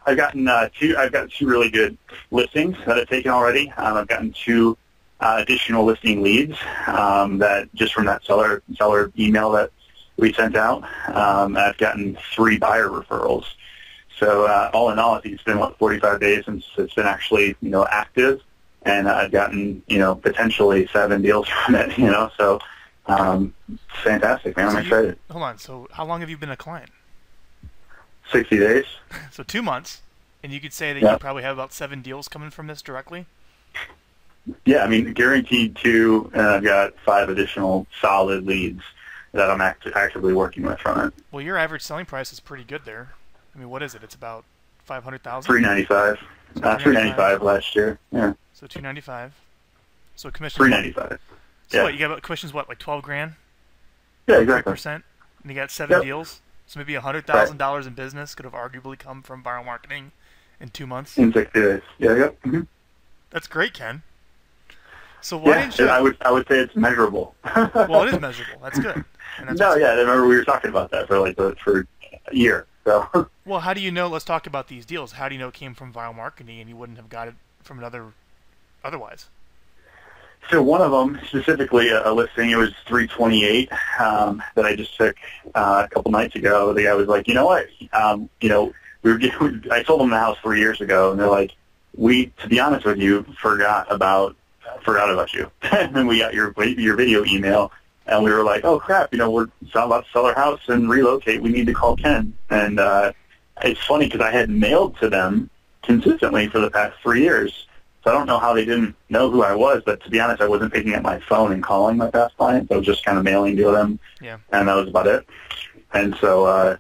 I've gotten I've got two really good listings that I've taken already. I've gotten two additional listing leads that just from that seller email that we sent out. I've gotten 3 buyer referrals. So all in all, I think it's been 45 days since it's been actually active, and I've gotten potentially 7 deals from it. So fantastic, man. I'm excited. Hold on. So how long have you been a client? 60 days. So 2 months, and you could say that you probably have about 7 deals coming from this directly? Yeah, I mean, guaranteed 2, and I've got 5 additional solid leads that I'm actively working with from it. Well, your average selling price is pretty good there. I mean, what is it? It's about $500,000? $395. $395 last year. Yeah. So $295. So commission. $395. So yeah. What, you got commissions? What, like 12 grand? Yeah, exactly. 3%, and you got 7 deals. So maybe $100,000 in business could have arguably come from Vyral Marketing in 2 months. In 60 days. Yeah. Yep. Mm-hmm. That's great, Ken. So why didn't you? I would say it's measurable. Well, it is measurable. That's good. And that's I remember we were talking about that for a year. So. Well, how do you know? Let's talk about these deals. How do you know it came from Vyral Marketing and you wouldn't have got it from otherwise? So one of them, specifically a listing, it was 328 that I just took a couple nights ago. The guy was like, you know what? I sold them the house 3 years ago, and they're like, to be honest with you, forgot about you. And then we got your video email, and we were like, oh crap, we're about to sell our house and relocate. We need to call Ken. And it's funny because I had mailed to them consistently for the past 3 years. So I don't know how they didn't know who I was, but to be honest, I wasn't picking up my phone and calling my past clients. I was just kind of mailing to them, and that was about it. And so,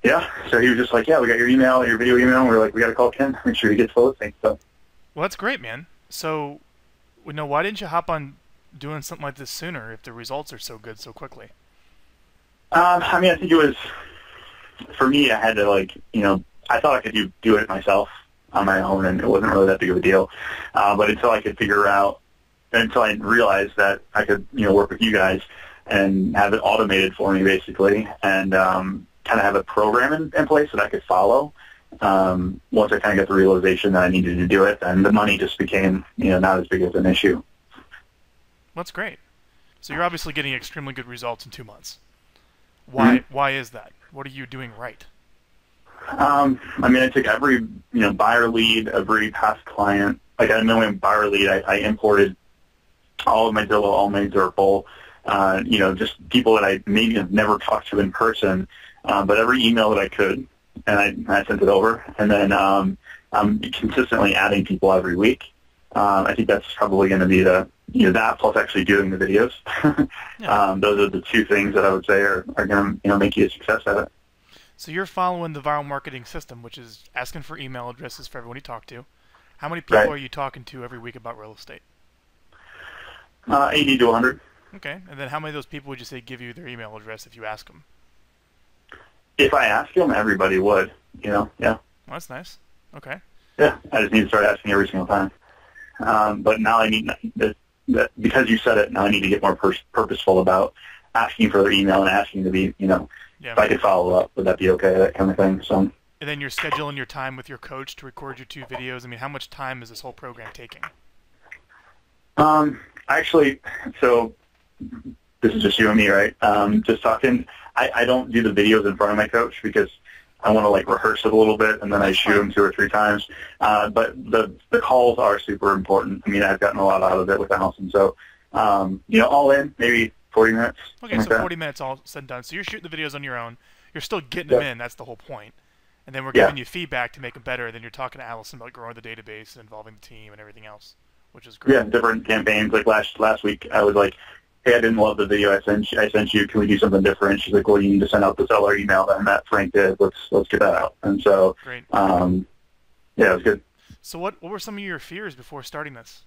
so he was just like, yeah, we got your email, your video email, and we were like, we got to call Ken, make sure he gets the listing. So. Well, that's great, man. So, why didn't you hop on doing something like this sooner if the results are so good so quickly? I mean, I think it was, for me, I had to, I thought I could do it myself on my own, and it wasn't really that big of a deal. But until I realized that I could, work with you guys and have it automated for me, basically, and kind of have a program in place that I could follow. Once I kind of got the realization that I needed to do it, then the money just became, not as big of an issue. That's great. So you're obviously getting extremely good results in 2 months. Why? Mm-hmm. Why is that? What are you doing right? I mean, I took every, buyer lead, every past client. Like, I know in buyer lead, I imported all of my Zillow, all my Zerple, just people that I maybe have never talked to in person, but every email that I could, and I sent it over. And then I'm consistently adding people every week. I think that's probably going to be that plus actually doing the videos. Those are the 2 things that I would say are going to make you a success at it. So you're following the Vyral Marketing system, which is asking for email addresses for everyone you talk to. How many people are you talking to every week about real estate? 80 to 100. Okay. And then how many of those people would you say give you their email address if you ask them? If I ask them, everybody would, yeah. Well, that's nice. Okay. Yeah, I just need to start asking every single time. But now I need, because you said it, now I need to get more purposeful about asking for their email and asking to be, if I could follow up, would that be okay, that kind of thing. So. And then you're scheduling your time with your coach to record your 2 videos. I mean, how much time is this whole program taking? Actually, so this is just you and me, right? Just talking. I don't do the videos in front of my coach because I want to rehearse it a little bit, and then I shoot them 2 or 3 times. But the calls are super important. I mean, I've gotten a lot out of it with the house, and so all in maybe 40 minutes. Okay, so 40 minutes all said and done. So you're shooting the videos on your own. You're still getting them in. That's the whole point. And then we're giving you feedback to make them better. Then you're talking to Allison about growing the database and involving the team and everything else, which is great. Yeah, different campaigns. Like last week, I was like, hey, I didn't love the video I sent you. Can we do something different? She's like, well, you need to send out the seller email and that Frank did. Let's get that out. And so, great. Yeah, it was good. So what were some of your fears before starting this?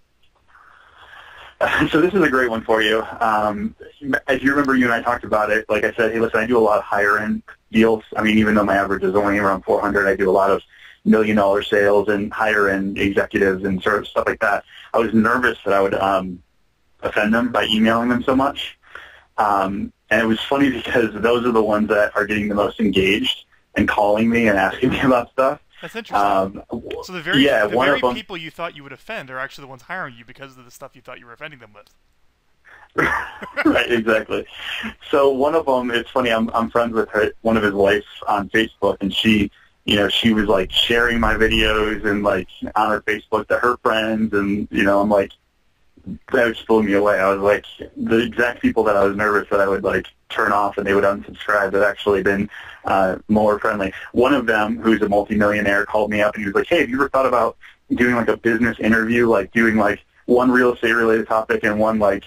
So this is a great one for you. As you remember, you and I talked about it. Like I said, hey, listen, I do a lot of higher-end deals. I mean, even though my average is only around 400, I do a lot of $1 million sales and higher-end executives and sort of stuff like that. I was nervous that I would offend them by emailing them so much. And it was funny because those are the ones that are getting the most engaged and calling me and asking me about stuff. That's interesting. So the very people you thought you would offend are actually the ones hiring you because of the stuff you thought you were offending them with. Right, exactly. So one of them, it's funny, I'm friends with one of his wives on Facebook, and she was like sharing my videos and like on her Facebook to her friends, and I'm like, that just blew me away. I was like, the exact people that I was nervous that I would like turn off and they would unsubscribe have actually been more friendly. One of them, who's a multimillionaire, called me up and he was like, hey, have you ever thought about doing like a business interview, like doing like one real estate related topic and one like,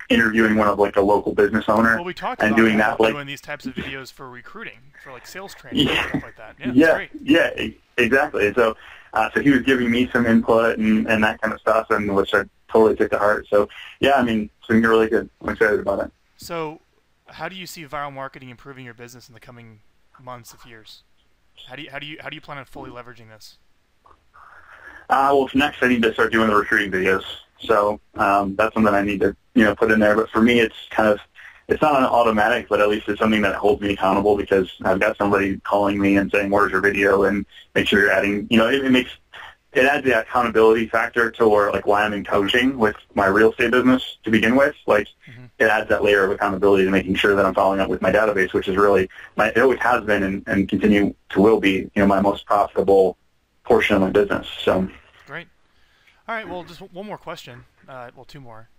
interviewing one of like a local business owner? Well, we talked and about doing that, like, doing these types of videos for recruiting, for like sales training and stuff like that. Yeah, exactly. So he was giving me some input and that kind of stuff, and which I totally took to heart. So yeah, I mean, it's been really good. I'm excited about it. So how do you see Vyral Marketing improving your business in the coming months of years? How do you plan on fully leveraging this? Well, next I need to start doing the recruiting videos. So that's something I need to put in there. But for me, it's not an automatic, but at least it's something that holds me accountable, because I've got somebody calling me and saying, "Where's your video?" and make sure you're adding. It adds the accountability factor to why I'm in coaching with my real estate business to begin with. Like, it adds that layer of accountability to making sure that I'm following up with my database, which is really it always has been and continue to will be my most profitable portion of my business. So great. All right. Well, just one more question. Well, two more.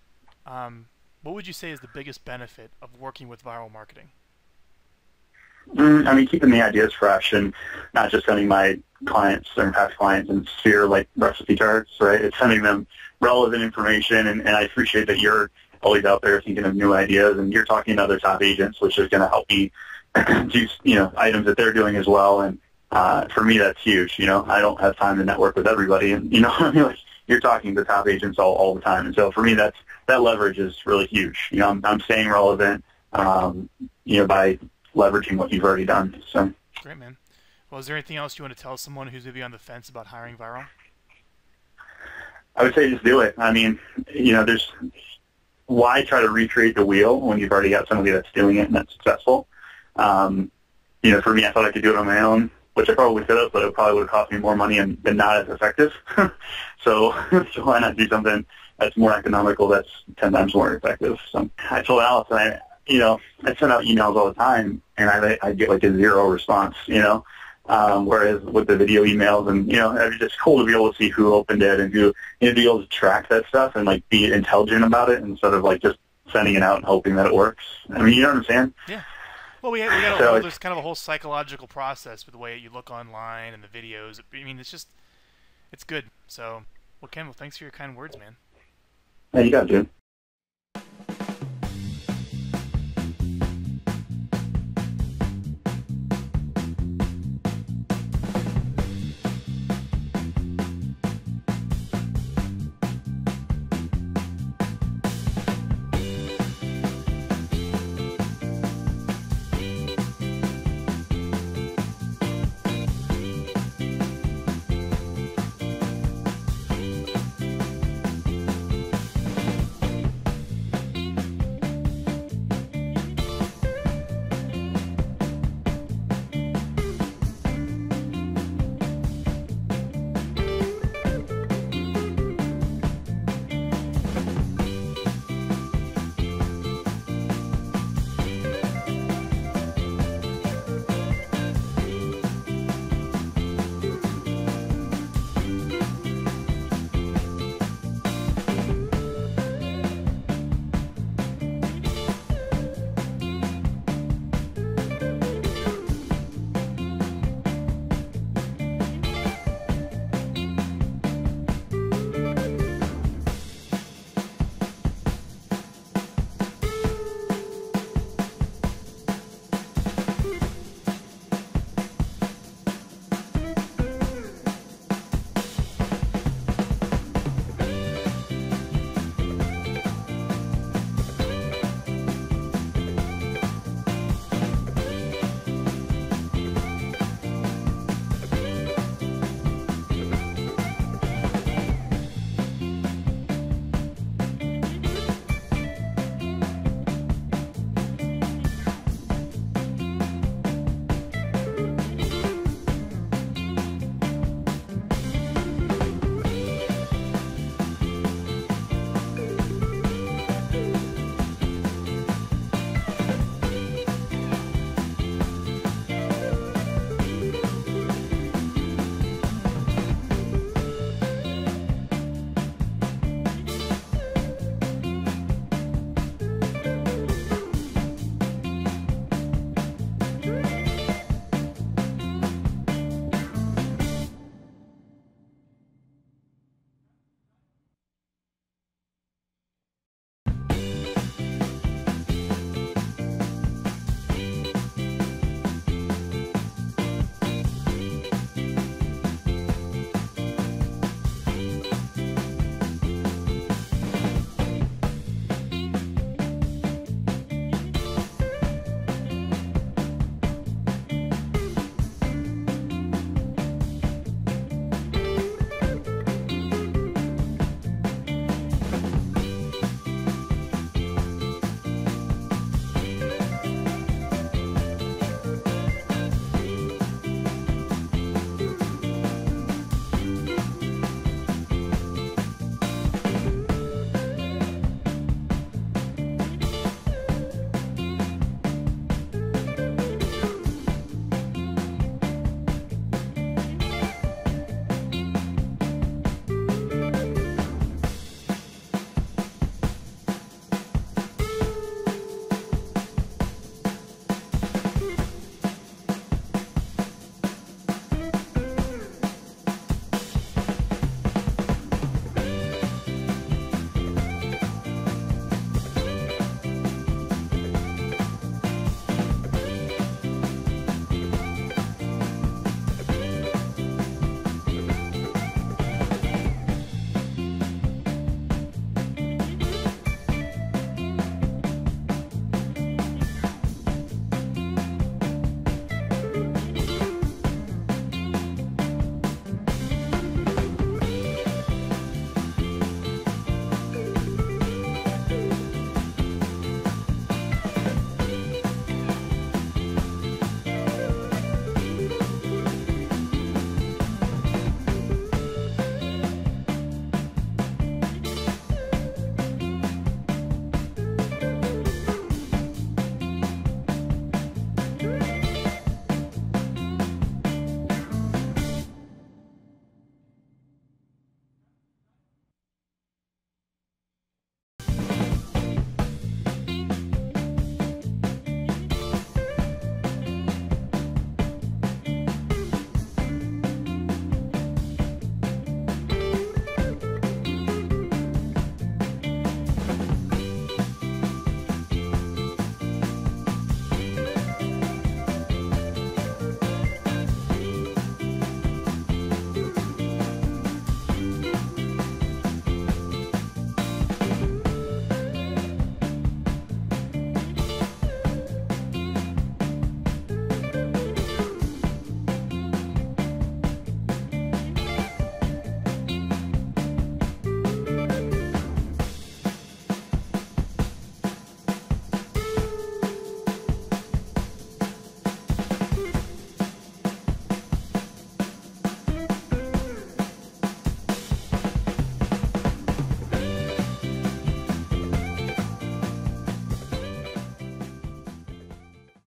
What would you say is the biggest benefit of working with Vyral Marketing? I mean, keeping the ideas fresh and not just sending my clients or past clients in sphere like recipe charts, right? It's sending them relevant information, and I appreciate that you're always out there thinking of new ideas, and you're talking to other top agents, which is going to help me do items that they're doing as well. And for me, that's huge. I don't have time to network with everybody, and you're talking to top agents all the time, and so for me, that leverage is really huge. I'm staying relevant, by leveraging what you've already done. So great, man. Well, is there anything else you want to tell someone who's maybe on the fence about hiring Vyral? I would say just do it. I mean, why try to recreate the wheel when you've already got somebody that's doing it and that's successful? For me, I thought I could do it on my own, which I probably could have, but it probably would have cost me more money and been not as effective. So why not do something that's more economical, that's 10 times more effective? So I told Alice, I send out emails all the time, and I get like a 0 response, whereas with the video emails, and, it's just cool to be able to see who opened it and who, be able to track that stuff and, like, be intelligent about it instead of, like, just sending it out and hoping that it works. I mean, you know what I'm saying? Yeah. Well, there's kind of a whole psychological process with the way you look online and the videos. I mean, it's good. So, well, Ken, thanks for your kind words, man. Yeah, you got it, dude.